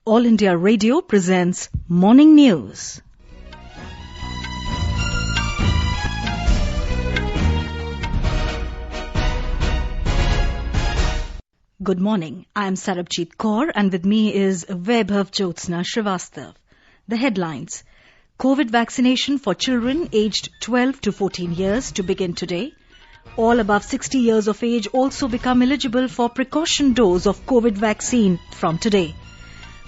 All India Radio presents Morning News. Good morning. I am Sarabjit Kaur and with me is Vaibhav Jyotsna Srivastav. The headlines. COVID vaccination for children aged 12 to 14 years to begin today. All above 60 years of age also become eligible for precaution dose of COVID vaccine from today.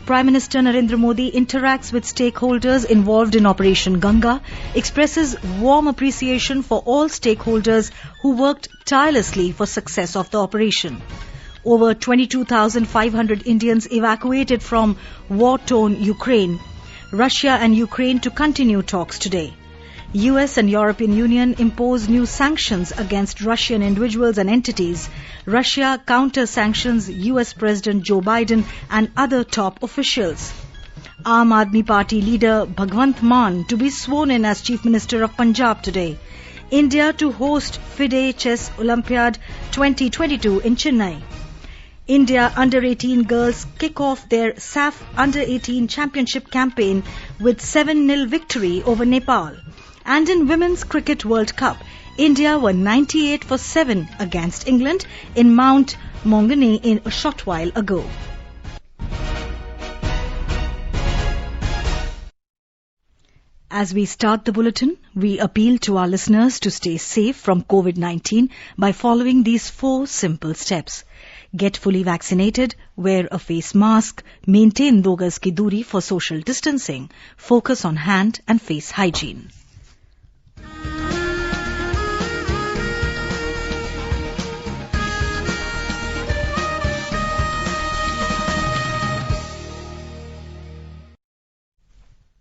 Prime Minister Narendra Modi interacts with stakeholders involved in Operation Ganga, expresses warm appreciation for all stakeholders who worked tirelessly for success of the operation. Over 22,500 Indians evacuated from war-torn Ukraine. Russia and Ukraine to continue talks today. US and European Union impose new sanctions against Russian individuals and entities. Russia counter-sanctions US President Joe Biden and other top officials. Aam Aadmi Party leader Bhagwant Mann to be sworn in as Chief Minister of Punjab today. India to host FIDE Chess Olympiad 2022 in Chennai. India under-18 girls kick off their SAF under-18 championship campaign with 7-0 victory over Nepal. And in Women's Cricket World Cup, India were 98 for 7 against England in Mount Maunganey in a short while ago. As we start the bulletin, we appeal to our listeners to stay safe from COVID-19 by following these 4 simple steps. Get fully vaccinated, wear a face mask, maintain 2 gaz ki duri for social distancing, focus on hand and face hygiene.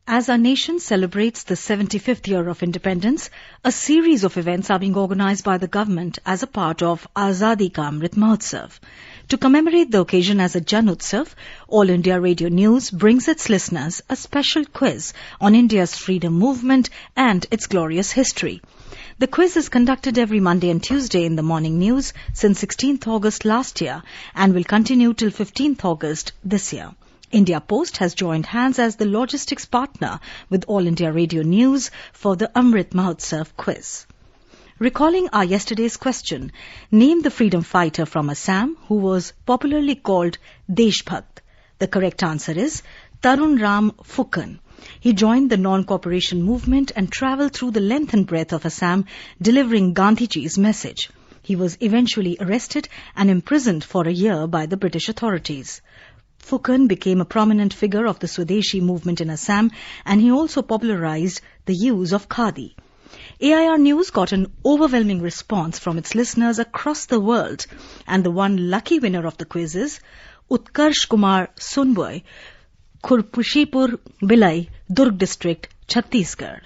As our nation celebrates the 75th year of independence, a series of events are being organized by the government as a part of Azadi Ka Amrit Mahotsav. To commemorate the occasion as a Jan Utsav, All India Radio News brings its listeners a special quiz on India's freedom movement and its glorious history. The quiz is conducted every Monday and Tuesday in the morning news since 16th August last year and will continue till 15th August this year. India Post has joined hands as the logistics partner with All India Radio News for the Amrit Mahotsav quiz. Recalling our yesterday's question, name the freedom fighter from Assam who was popularly called Deshbhakt. The correct answer is Tarun Ram Phukan. He joined the non-cooperation movement and travelled through the length and breadth of Assam, delivering Gandhiji's message. He was eventually arrested and imprisoned for a year by the British authorities. Phukan became a prominent figure of the Swadeshi movement in Assam and he also popularized the use of khadi. AIR News got an overwhelming response from its listeners across the world and the one lucky winner of the quiz is Utkarsh Kumar Sunboy, Khurpushipur Bilai, Durg District, Chhattisgarh.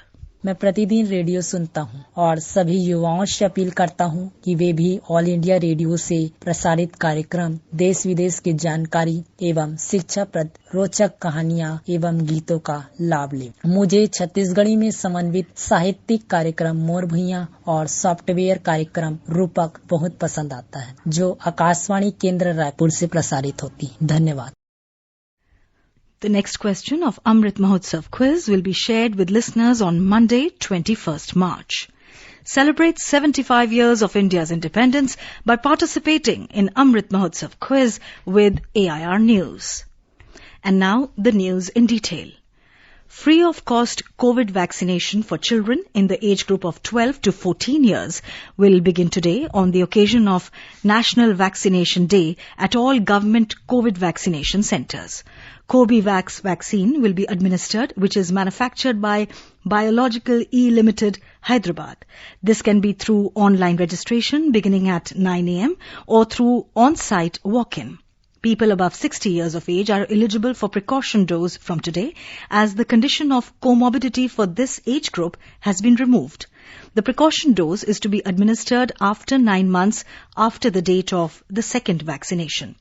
मैं प्रतिदिन radio सुनता हूं और सभी युवाओं से appeal करता हूं कि वे भी ऑल इंडिया रेडियो से प्रसारित कार्यक्रम देश विदेश की जानकारी एवं शिक्षाप्रद रोचक कहानियां एवं गीतों का लाभ लें। मुझे छत्तीसगढ़ी में समन्वित साहित्यिक कार्यक्रम मोर भुइयां और सॉफ्टवेयर कार्यक्रम रूपक बहुत पसंद आता है, जो आकाशवाणी केंद्र रायपुर से प्रसारित होती। धन्यवाद। The next question of Amrit Mahotsav quiz will be shared with listeners on Monday, 21st March. Celebrate 75 years of India's independence by participating in Amrit Mahotsav quiz with AIR News. And now the news in detail. Free of cost COVID vaccination for children in the age group of 12 to 14 years will begin today on the occasion of National Vaccination Day at all government COVID vaccination centres. Cobivax vaccine will be administered, which is manufactured by Biological E Limited, Hyderabad. This can be through online registration beginning at 9 a.m. or through on-site walk-in. People above 60 years of age are eligible for precaution dose from today as the condition of comorbidity for this age group has been removed. The precaution dose is to be administered after 9 months after the date of the second vaccination.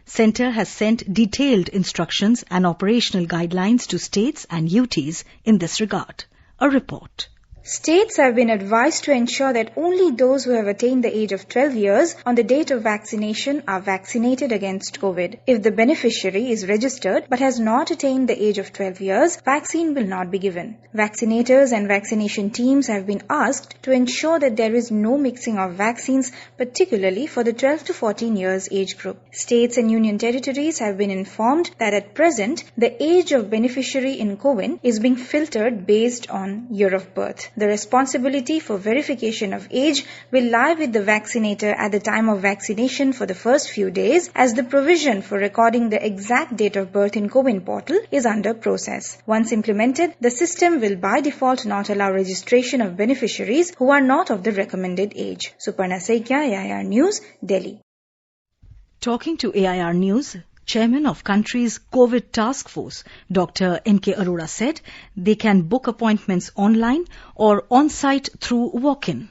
Centre has sent detailed instructions and operational guidelines to states and UTs in this regard. A report. States have been advised to ensure that only those who have attained the age of 12 years on the date of vaccination are vaccinated against COVID. If the beneficiary is registered but has not attained the age of 12 years, vaccine will not be given. Vaccinators and vaccination teams have been asked to ensure that there is no mixing of vaccines, particularly for the 12 to 14 years age group. States and union territories have been informed that at present, the age of beneficiary in COVIN is being filtered based on year of birth. The responsibility for verification of age will lie with the vaccinator at the time of vaccination for the first few days, as the provision for recording the exact date of birth in COVIN portal is under process. Once implemented, the system will by default not allow registration of beneficiaries who are not of the recommended age. Suparna Saikia, AIR News, Delhi. Talking to AIR News, Chairman of country's COVID task force, Dr. N.K. Arora said they can book appointments online or on-site through walk-in.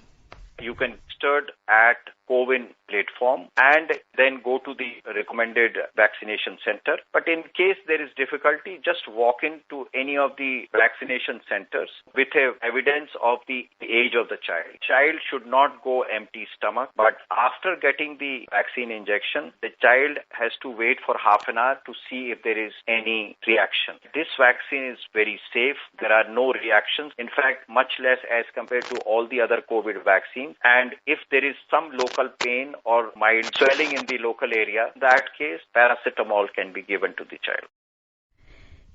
You can register at COVIN platform and then go to the recommended vaccination center. But in case there is difficulty, just walk into any of the vaccination centers with evidence of the age of the child. Child should not go empty stomach, but after getting the vaccine injection, the child has to wait for half an hour to see if there is any reaction. This vaccine is very safe. There are no reactions. In fact, much less as compared to all the other COVID vaccines. And if there is some local pain or mild swelling in the local area, in that case, paracetamol can be given to the child.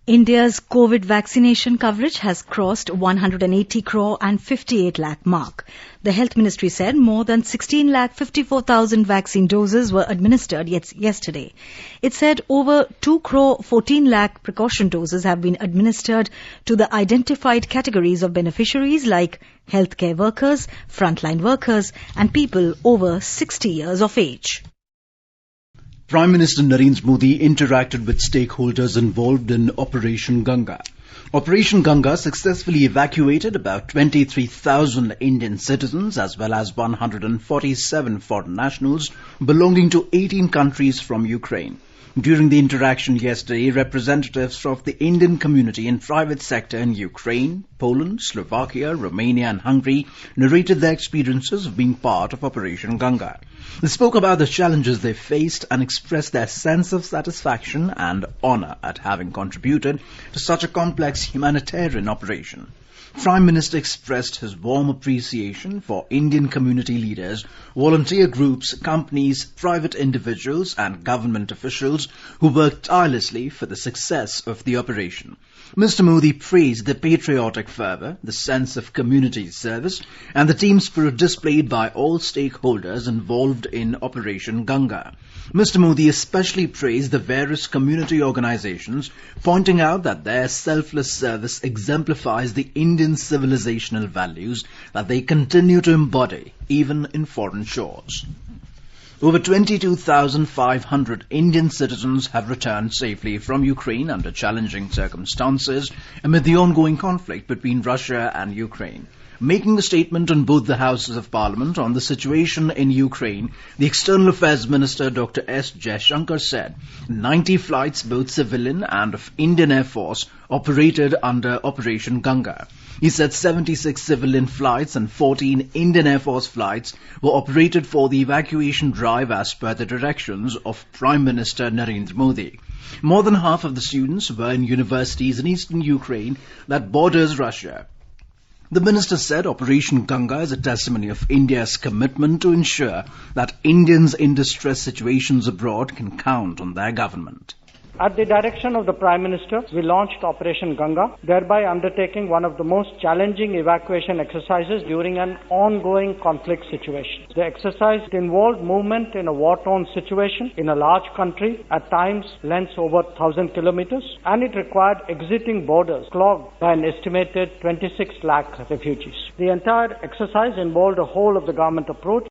India's COVID vaccination coverage has crossed 180 crore and 58 lakh mark. The Health Ministry said more than 16 lakh 54,000 vaccine doses were administered yesterday. It said over 2 crore 14 lakh precaution doses have been administered to the identified categories of beneficiaries like healthcare workers, frontline workers and people over 60 years of age. Prime Minister Narendra Modi interacted with stakeholders involved in Operation Ganga. Operation Ganga successfully evacuated about 23,000 Indian citizens as well as 147 foreign nationals belonging to 18 countries from Ukraine. During the interaction yesterday, representatives of the Indian community and private sector in Ukraine, Poland, Slovakia, Romania and Hungary narrated their experiences of being part of Operation Ganga. They spoke about the challenges they faced and expressed their sense of satisfaction and honor at having contributed to such a complex humanitarian operation. Prime Minister expressed his warm appreciation for Indian community leaders, volunteer groups, companies, private individuals and government officials who worked tirelessly for the success of the operation. Mr. Modi praised the patriotic fervour, the sense of community service and the team spirit displayed by all stakeholders involved in Operation Ganga. Mr. Modi especially praised the various community organizations, pointing out that their selfless service exemplifies the Indian civilizational values that they continue to embody even in foreign shores. Over 22,500 Indian citizens have returned safely from Ukraine under challenging circumstances amid the ongoing conflict between Russia and Ukraine. Making a statement on both the Houses of Parliament on the situation in Ukraine, the External Affairs Minister Dr. S. Jaishankar said 90 flights, both civilian and of Indian Air Force, operated under Operation Ganga. He said 76 civilian flights and 14 Indian Air Force flights were operated for the evacuation drive as per the directions of Prime Minister Narendra Modi. More than half of the students were in universities in eastern Ukraine that borders Russia. The minister said Operation Ganga is a testimony of India's commitment to ensure that Indians in distress situations abroad can count on their government. At the direction of the Prime Minister, we launched Operation Ganga, thereby undertaking one of the most challenging evacuation exercises during an ongoing conflict situation. The exercise involved movement in a war-torn situation in a large country, at times lengths over 1,000 kilometers, and it required exiting borders clogged by an estimated 26 lakh refugees. The entire exercise involved a whole-of-the-government approach.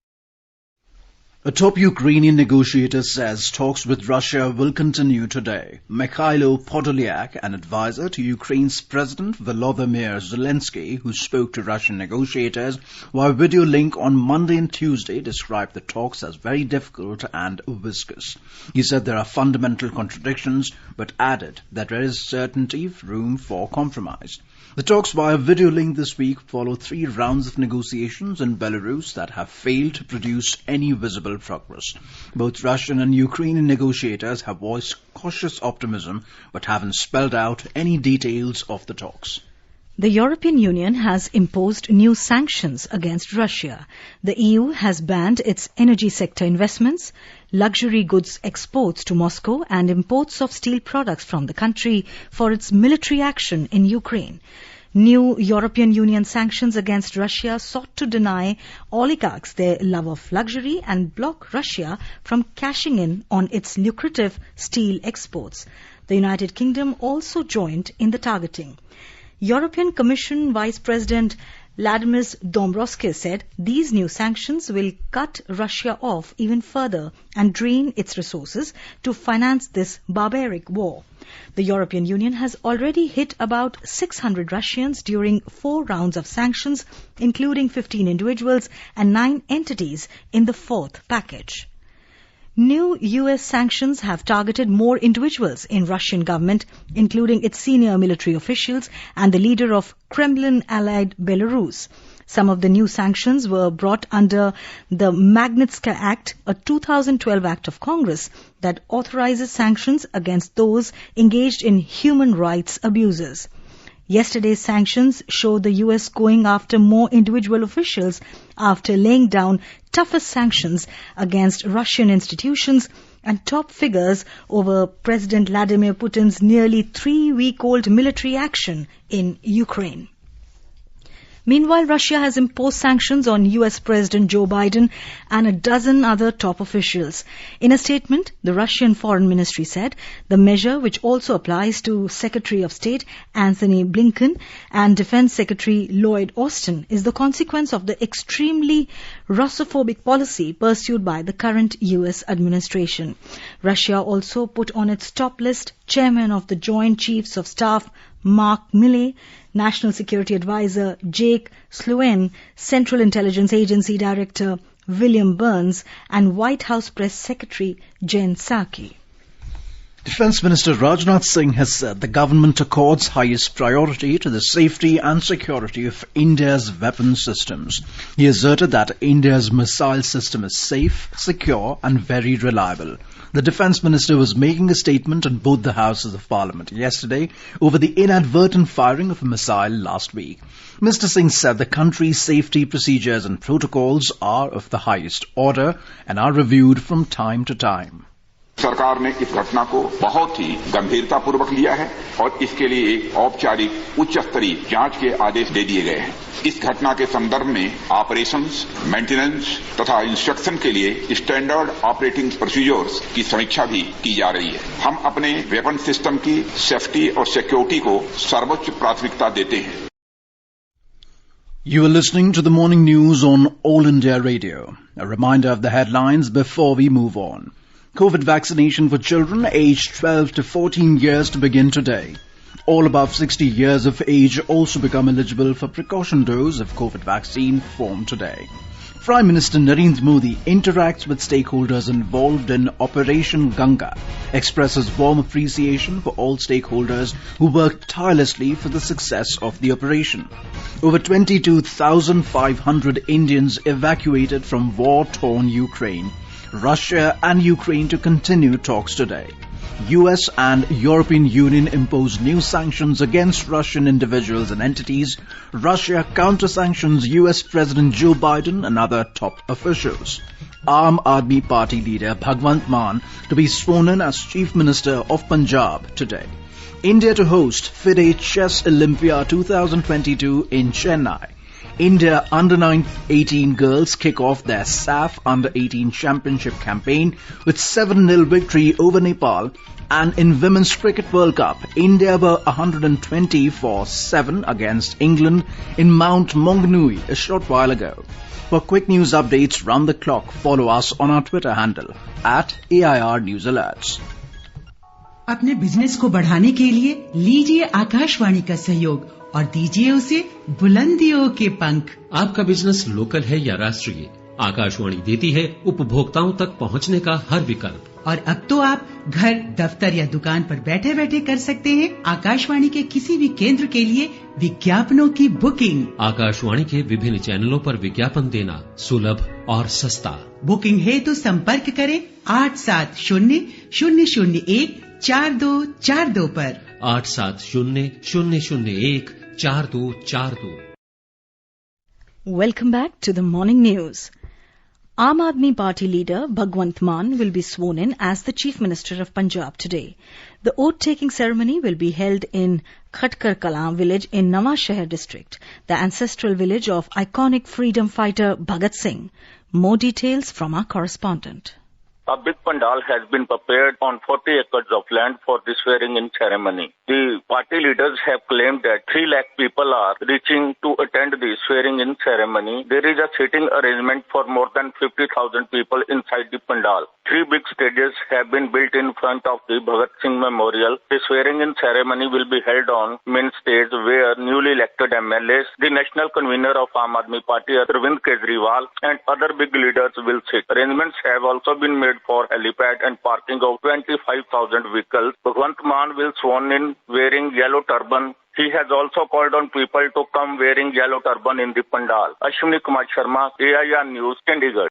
A top Ukrainian negotiator says talks with Russia will continue today. Mikhailo Podolyak, an advisor to Ukraine's President Volodymyr Zelensky, who spoke to Russian negotiators via video link on Monday and Tuesday, described the talks as very difficult and viscous. He said there are fundamental contradictions, but added that there is certainty room for compromise. The talks via video link this week follow 3 rounds of negotiations in Belarus that have failed to produce any visible progress. Both Russian and Ukrainian negotiators have voiced cautious optimism but haven't spelled out any details of the talks. The European Union has imposed new sanctions against Russia. The EU has banned its energy sector investments, luxury goods exports to Moscow and imports of steel products from the country for its military action in Ukraine. New European Union sanctions against Russia sought to deny oligarchs their love of luxury and block Russia from cashing in on its lucrative steel exports. The United Kingdom also joined in the targeting. European Commission Vice President Vladimir Dombrovskis said these new sanctions will cut Russia off even further and drain its resources to finance this barbaric war. The European Union has already hit about 600 Russians during 4 rounds of sanctions, including 15 individuals and 9 entities in the 4th package. New U.S. sanctions have targeted more individuals in Russian government, including its senior military officials and the leader of Kremlin-allied Belarus. Some of the new sanctions were brought under the Magnitsky Act, a 2012 act of Congress that authorizes sanctions against those engaged in human rights abuses. Yesterday's sanctions show the U.S. going after more individual officials after laying down toughest sanctions against Russian institutions and top figures over President Vladimir Putin's nearly 3-week-old military action in Ukraine. Meanwhile, Russia has imposed sanctions on U.S. President Joe Biden and a dozen other top officials. In a statement, the Russian Foreign Ministry said the measure, which also applies to Secretary of State Antony Blinken and Defense Secretary Lloyd Austin, is the consequence of the extremely Russophobic policy pursued by the current U.S. administration. Russia also put on its top list Chairman of the Joint Chiefs of Staff Mark Milley, National Security Advisor Jake Sullivan, Central Intelligence Agency Director William Burns, and White House Press Secretary Jen Psaki. Defence Minister Rajnath Singh has said the government accords highest priority to the safety and security of India's weapon systems. He asserted that India's missile system is safe, secure and very reliable. The Defence Minister was making a statement in both the Houses of Parliament yesterday over the inadvertent firing of a missile last week. Mr. Singh said the country's safety procedures and protocols are of the highest order and are reviewed from time to time. सरकार ने इस घटना को बहुत ही गंभीरतापूर्वक लिया है और इसके लिए एक औपचारिक उच्च स्तरीय जांच के आदेश दे दिए गए हैं। इस घटना के संदर्भ में ऑपरेशंस, मेंटेनेंस तथा इंस्ट्रक्शन के लिए स्टैंडर्ड ऑपरेटिंग प्रोसीजर्स की समीक्षा भी की जा रही है। हम अपने वेपन सिस्टम की सेफ्टी और सिक्योरिटी को सर्वोच्च प्राथमिकता देते हैं। You are listening to the morning news on All India Radio. A reminder of the headlines before we move on. COVID vaccination for children aged 12 to 14 years to begin today. All above 60 years of age also become eligible for precaution dose of COVID vaccine from today. Prime Minister Narendra Modi interacts with stakeholders involved in Operation Ganga, expresses warm appreciation for all stakeholders who worked tirelessly for the success of the operation. Over 22,500 Indians evacuated from war-torn Ukraine. Russia and Ukraine to continue talks today. US and European Union impose new sanctions against Russian individuals and entities. Russia counter-sanctions US President Joe Biden and other top officials. Aam Aadmi Party leader Bhagwant Mann to be sworn in as Chief Minister of Punjab today. India to host FIDE Chess Olympia 2022 in Chennai. India Under-18 girls kick off their SAF Under-18 Championship campaign with 7-0 victory over Nepal. And in Women's Cricket World Cup, India were 120-7 against England in Mount Maunganui a short while ago. For quick news updates round the clock, follow us on our Twitter handle @AIR News Alerts. अपने business को बढ़ाने के लिए लीजिए आकाशवाणी का सहयोग और दीजिए उसे बुलंदियों के पंख। आपका बिजनेस लोकल है या राष्ट्रीय, आकाशवाणी देती है उपभोक्ताओं तक पहुंचने का हर विकल्प। और अब तो आप घर, दफ्तर या दुकान पर बैठे बैठे कर सकते हैं आकाशवाणी के किसी भी केंद्र के लिए विज्ञापनों की बुकिंग। आकाशवाणी के विभिन्न चैनलों पर विज्ञापन देना सुलभ और सस्ता। बुकिंग है तो संपर्क करें 8700014242 पर। 8700014242। Welcome back to the morning news. Aam Aadmi Party leader Bhagwant Mann will be sworn in as the Chief Minister of Punjab today. The oath-taking ceremony will be held in Khatkar Kalam village in Nawashahar district, the ancestral village of iconic freedom fighter Bhagat Singh. More details from our correspondent. A big pandal has been prepared on 40 acres of land for the swearing-in ceremony. The party leaders have claimed that 3 lakh people are reaching to attend the swearing-in ceremony. There is a seating arrangement for more than 50,000 people inside the pandal. 3 big stages have been built in front of the Bhagat Singh Memorial. The swearing-in ceremony will be held on main stage where newly elected MLAs, the national convener of Aam Aadmi Party, Arvind Kejriwal, and other big leaders will sit. Arrangements have also been made for helipad and parking of 25,000 vehicles. Bhagwant Mann will sworn in wearing yellow turban. He has also called on people to come wearing yellow turban in the pandal. Ashwini Kumar Sharma, AIR News, Chandigarh.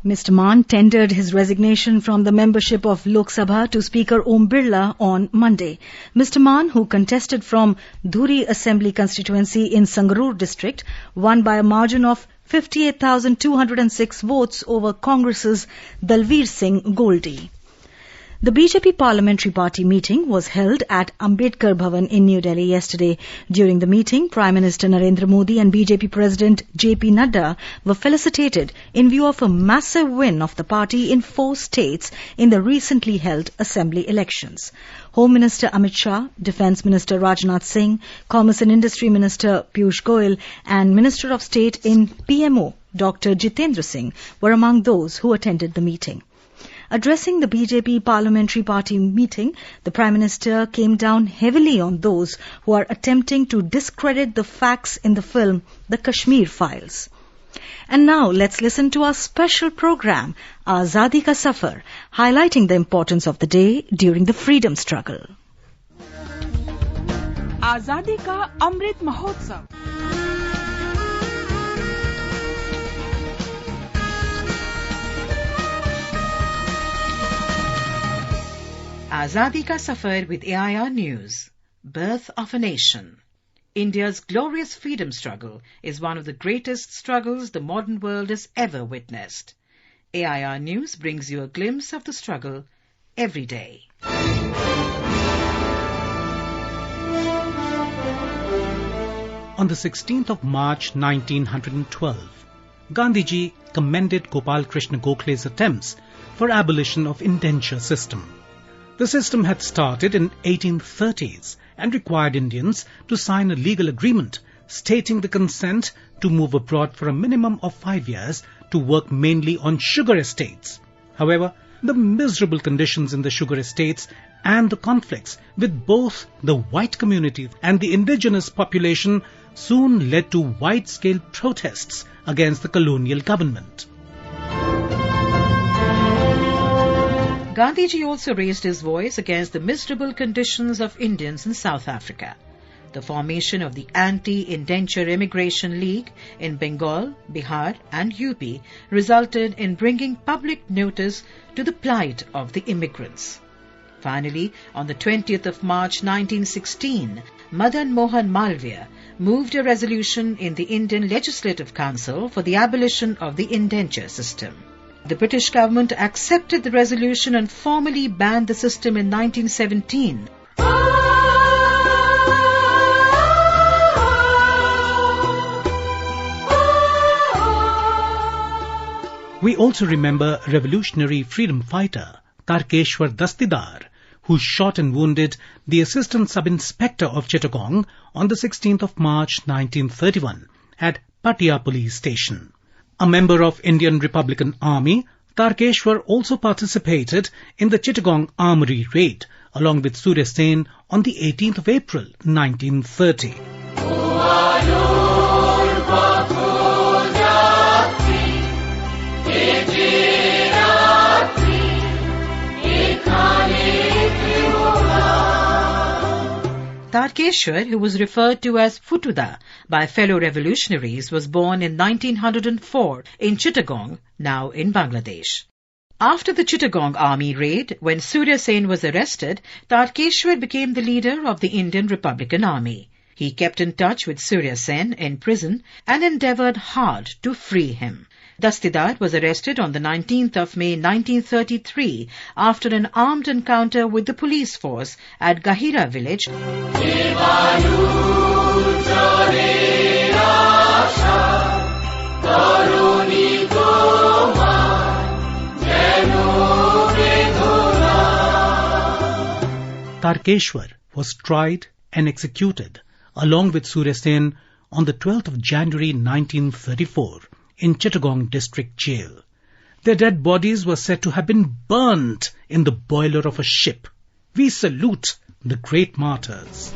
Mr. Mann tendered his resignation from the membership of Lok Sabha to Speaker Om Birla on Monday. Mr. Mann, who contested from Dhuri Assembly constituency in Sangrur district, won by a margin of 58,206 votes over Congress's Dalveer Singh Goldie. The BJP Parliamentary Party meeting was held at Ambedkar Bhavan in New Delhi yesterday. During the meeting, Prime Minister Narendra Modi and BJP President JP Nadda were felicitated in view of a massive win of the party in 4 states in the recently held assembly elections. Home Minister Amit Shah, Defence Minister Rajnath Singh, Commerce and Industry Minister Piyush Goyal and Minister of State in PMO Dr. Jitendra Singh were among those who attended the meeting. Addressing the BJP Parliamentary Party meeting, the Prime Minister came down heavily on those who are attempting to discredit the facts in the film The Kashmir Files. And now let's listen to our special program, Azadi Ka Safar, highlighting the importance of the day during the freedom struggle. Azadi Ka Amrit Mahotsav. Azadi Ka Safar with AIR News. Birth of a Nation. India's glorious freedom struggle is one of the greatest struggles the modern world has ever witnessed. AIR News brings you a glimpse of the struggle every day. On the 16th of March 1912, Gandhiji commended Gopal Krishna Gokhale's attempts for abolition of indenture system. The system had started in 1830s and required Indians to sign a legal agreement stating the consent to move abroad for a minimum of 5 years to work mainly on sugar estates. However, the miserable conditions in the sugar estates and the conflicts with both the white community and the indigenous population soon led to wide-scale protests against the colonial government. Gandhiji also raised his voice against the miserable conditions of Indians in South Africa. The formation of the Anti-Indenture Immigration League in Bengal, Bihar and UP resulted in bringing public notice to the plight of the immigrants. Finally, on the 20th of March 1916, Madan Mohan Malviya moved a resolution in the Indian Legislative Council for the abolition of the indenture system. The British government accepted the resolution and formally banned the system in 1917. We also remember revolutionary freedom fighter Tarkeshwar Dastidar, who shot and wounded the Assistant Sub-Inspector of Chittagong on the 16th of March 1931 at Patia Police Station. A member of Indian Republican Army, Tarkeshwar also participated in the Chittagong Armory raid along with Surya Sen on the 18th of April 1930. Tarkeshwar, who was referred to as Futuda by fellow revolutionaries, was born in 1904 in Chittagong, now in Bangladesh. After the Chittagong army raid, when Surya Sen was arrested, Tarkeshwar became the leader of the Indian Republican Army. He kept in touch with Surya Sen in prison and endeavoured hard to free him. Dastidar was arrested on the 19th of May 1933 after an armed encounter with the police force at Gahira village. Tarkeshwar was tried and executed along with Surya Sen on the 12th of January 1934 in Chittagong district jail. Their dead bodies were said to have been burnt in the boiler of a ship. We salute the great martyrs.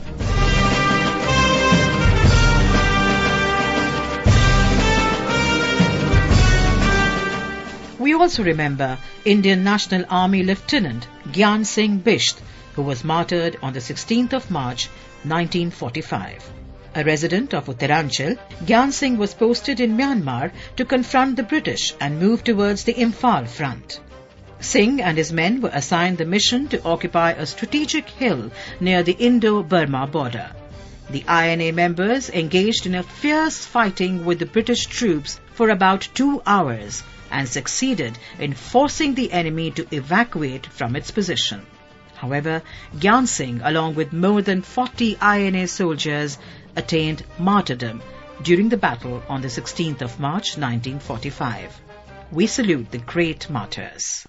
We also remember Indian National Army Lieutenant Gyan Singh Bisht, who was martyred on the 16th of March 1945. A resident of Uttaranchal, Gyan Singh was posted in Myanmar to confront the British and move towards the Imphal front. Singh and his men were assigned the mission to occupy a strategic hill near the Indo-Burma border. The INA members engaged in a fierce fighting with the British troops for about 2 hours and succeeded in forcing the enemy to evacuate from its position. However, Gyan Singh, along with more than 40 INA soldiers, attained martyrdom during the battle on the 16th of March 1945. We salute the great martyrs.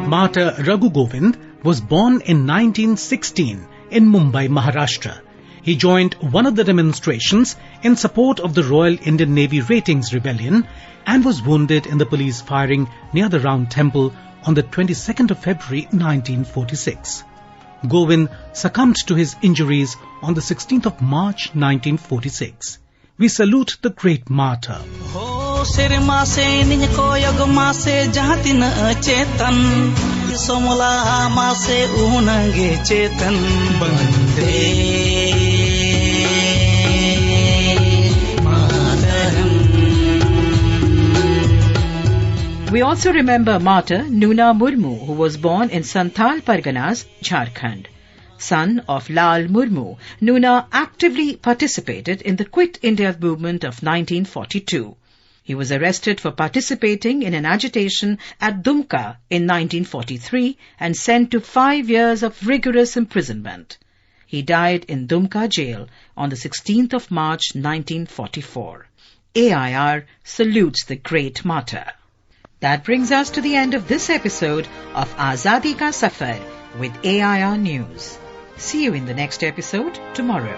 Martyr Raghu Govind was born in 1916 in Mumbai, Maharashtra. He joined one of the demonstrations in support of the Royal Indian Navy Ratings Rebellion and was wounded in the police firing near the Round Temple on the 22nd of February 1946. Govind succumbed to his injuries on the 16th of March 1946. We salute the great martyr. We also remember martyr Nuna Murmu, who was born in Santhal Parganas, Jharkhand. Son of Lal Murmu, Nuna actively participated in the Quit India movement of 1942. He was arrested for participating in an agitation at Dumka in 1943 and sent to 5 years of rigorous imprisonment. He died in Dumka jail on the 16th of March 1944. AIR salutes the great martyr. That brings us to the end of this episode of Azadi Ka Safar with AIR News. See you in the next episode tomorrow.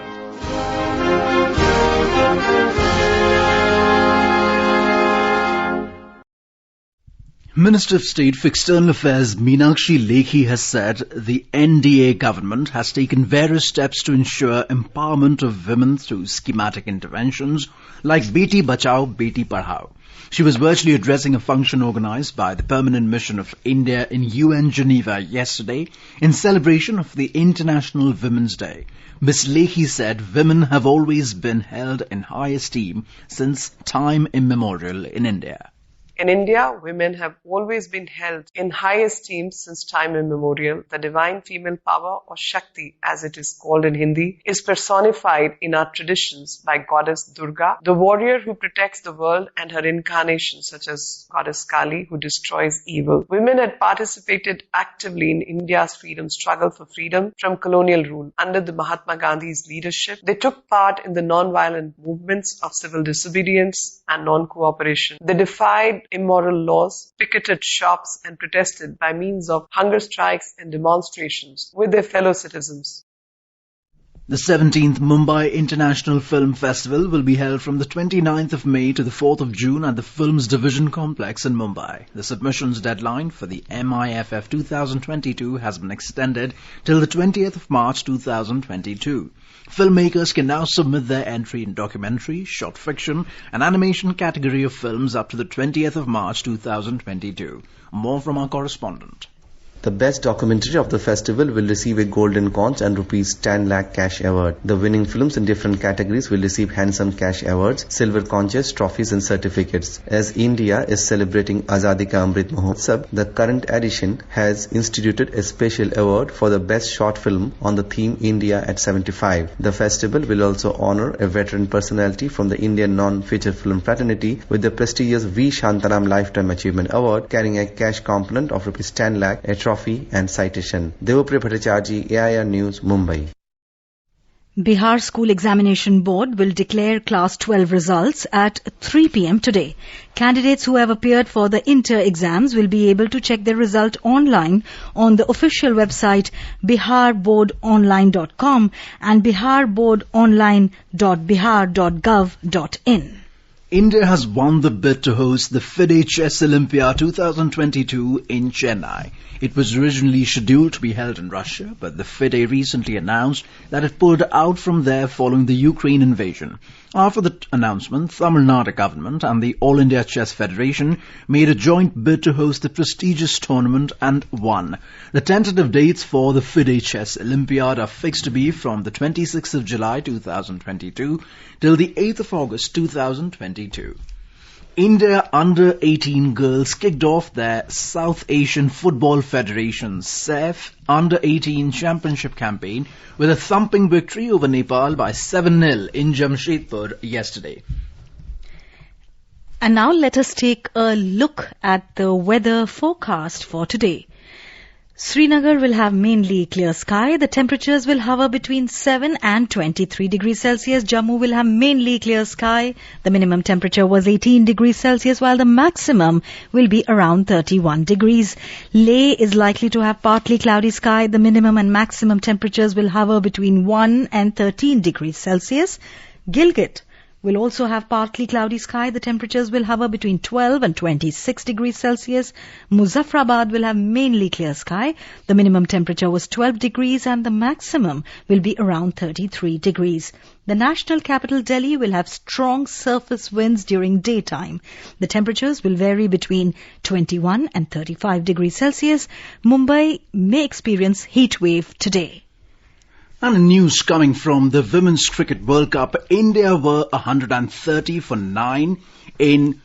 Minister of State for External Affairs Meenakshi Lekhi has said the NDA government has taken various steps to ensure empowerment of women through schematic interventions like Beti Bachao, Beti Padhao. She was virtually addressing a function organized by the Permanent Mission of India in UN Geneva yesterday in celebration of the International Women's Day. Ms. Lekhi said women have always been held in high esteem since time immemorial in India. In India, women have always been held in high esteem since time immemorial. The divine female power, or Shakti as it is called in Hindi, is personified in our traditions by goddess Durga, the warrior who protects the world, and her incarnations such as goddess Kali, who destroys evil. Women had participated actively in India's freedom struggle for freedom from colonial rule. Under the Mahatma Gandhi's leadership, they took part in the non-violent movements of civil disobedience and non-cooperation. They defied immoral laws, picketed shops, and protested by means of hunger strikes and demonstrations with their fellow citizens. The 17th Mumbai International Film Festival will be held from the 29th of May to the 4th of June at the Films Division Complex in Mumbai. The submissions deadline for the MIFF 2022 has been extended till the 20th of March 2022. Filmmakers can now submit their entry in documentary, short fiction, and animation category of films up to the 20th of March 2022. More from our correspondent. The best documentary of the festival will receive a golden conch and rupees 10 lakh cash award. The winning films in different categories will receive handsome cash awards, silver conches, trophies and certificates. As India is celebrating Azadi Ka Amrit Mahotsav, the current edition has instituted a special award for the best short film on the theme India at 75. The festival will also honor a veteran personality from the Indian non-feature film fraternity with the prestigious V. Shantaram Lifetime Achievement Award carrying a cash component of rupees 10 lakh, a trophy and citation. Devapriya Bhattacharjee, AIR News, Mumbai. Bihar School Examination Board will declare Class 12 results at 3 p.m. today. Candidates who have appeared for the inter exams will be able to check their result online on the official website biharboardonline.com and biharboardonline.bihar.gov.in. India has won the bid to host the FIDE Chess Olympia 2022 in Chennai. It was originally scheduled to be held in Russia, but the FIDE recently announced that it pulled out from there following the Ukraine invasion. After the announcement, Tamil Nadu government and the All India Chess Federation made a joint bid to host the prestigious tournament and won. The tentative dates for the FIDE Chess Olympiad are fixed to be from the 26th of July 2022 till the 8th of August 2022. India under-18 girls kicked off their South Asian Football Federation (SAF) under-18 championship campaign with a thumping victory over Nepal by 7-0 in Jamshedpur yesterday. And now let us take a look at the weather forecast for today. Srinagar will have mainly clear sky. The temperatures will hover between 7 and 23 degrees Celsius. Jammu will have mainly clear sky. The minimum temperature was 18 degrees Celsius while the maximum will be around 31 degrees. Leh is likely to have partly cloudy sky. The minimum and maximum temperatures will hover between 1 and 13 degrees Celsius. Gilgit will also have partly cloudy sky. The temperatures will hover between 12 and 26 degrees Celsius. Muzaffarabad will have mainly clear sky. The minimum temperature was 12 degrees and the maximum will be around 33 degrees. The national capital Delhi will have strong surface winds during daytime. The temperatures will vary between 21 and 35 degrees Celsius. Mumbai may experience heat wave today. And news coming from the Women's Cricket World Cup, India were 130 for 9 in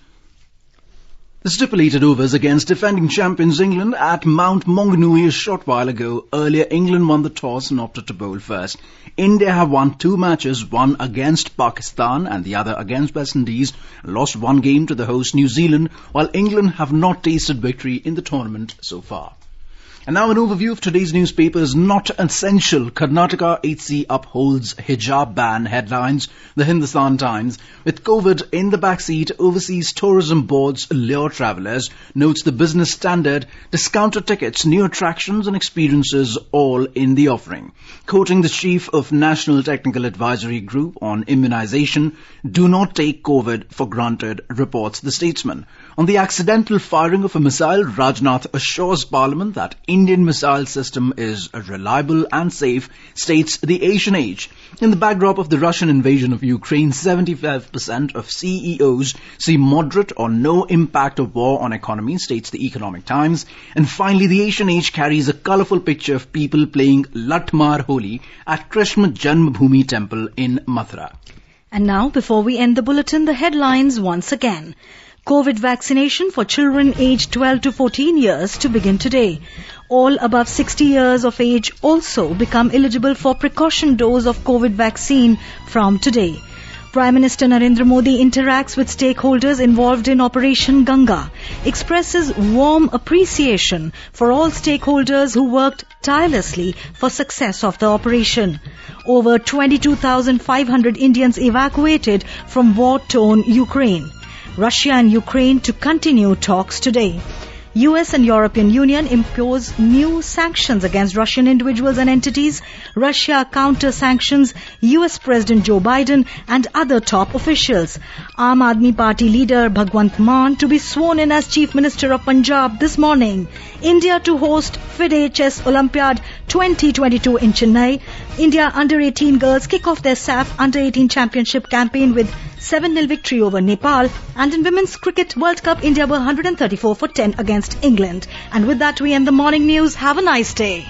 the stipulated overs against defending champions England at Mount Maunganui a short while ago. Earlier, England won the toss and opted to bowl first. India have won 2 matches, one against Pakistan and the other against West Indies, and lost 1 game to the host New Zealand, while England have not tasted victory in the tournament so far. And now an overview of today's newspapers. Not essential. Karnataka HC upholds hijab ban headlines. The Hindustan Times. With COVID in the backseat, Overseas Tourism Boards lure travellers. Notes the business standard. Discounted tickets, new attractions and experiences all in the offering. Quoting the chief of National Technical Advisory Group on immunization, do not take COVID for granted, reports the Statesman. On the accidental firing of a missile, Rajnath assures Parliament that Indian missile system is reliable and safe, states the Asian Age. In the backdrop of the Russian invasion of Ukraine, 75% of CEOs see moderate or no impact of war on economy, states the Economic Times. And finally, the Asian Age carries a colourful picture of people playing Latmar Holi at Krishna Janmabhoomi Temple in Mathura. And now, before we end the bulletin, the headlines once again. COVID vaccination for children aged 12 to 14 years to begin today. All above 60 years of age also become eligible for precaution dose of COVID vaccine from today. Prime Minister Narendra Modi interacts with stakeholders involved in Operation Ganga, expresses warm appreciation for all stakeholders who worked tirelessly for success of the operation. Over 22,500 Indians evacuated from war-torn Ukraine. Russia and Ukraine to continue talks today. US and European Union impose new sanctions against Russian individuals and entities. Russia counter sanctions US President Joe Biden and other top officials. Aam Aadmi Party leader Bhagwant Mann to be sworn in as Chief Minister of Punjab this morning. India to host FIDE Chess Olympiad 2022 in Chennai. India under-18 girls kick off their SAF under-18 championship campaign with 7-0 victory over Nepal. And in Women's Cricket World Cup, India were 134 for 10 against England. And with that, we end the morning news. Have a nice day.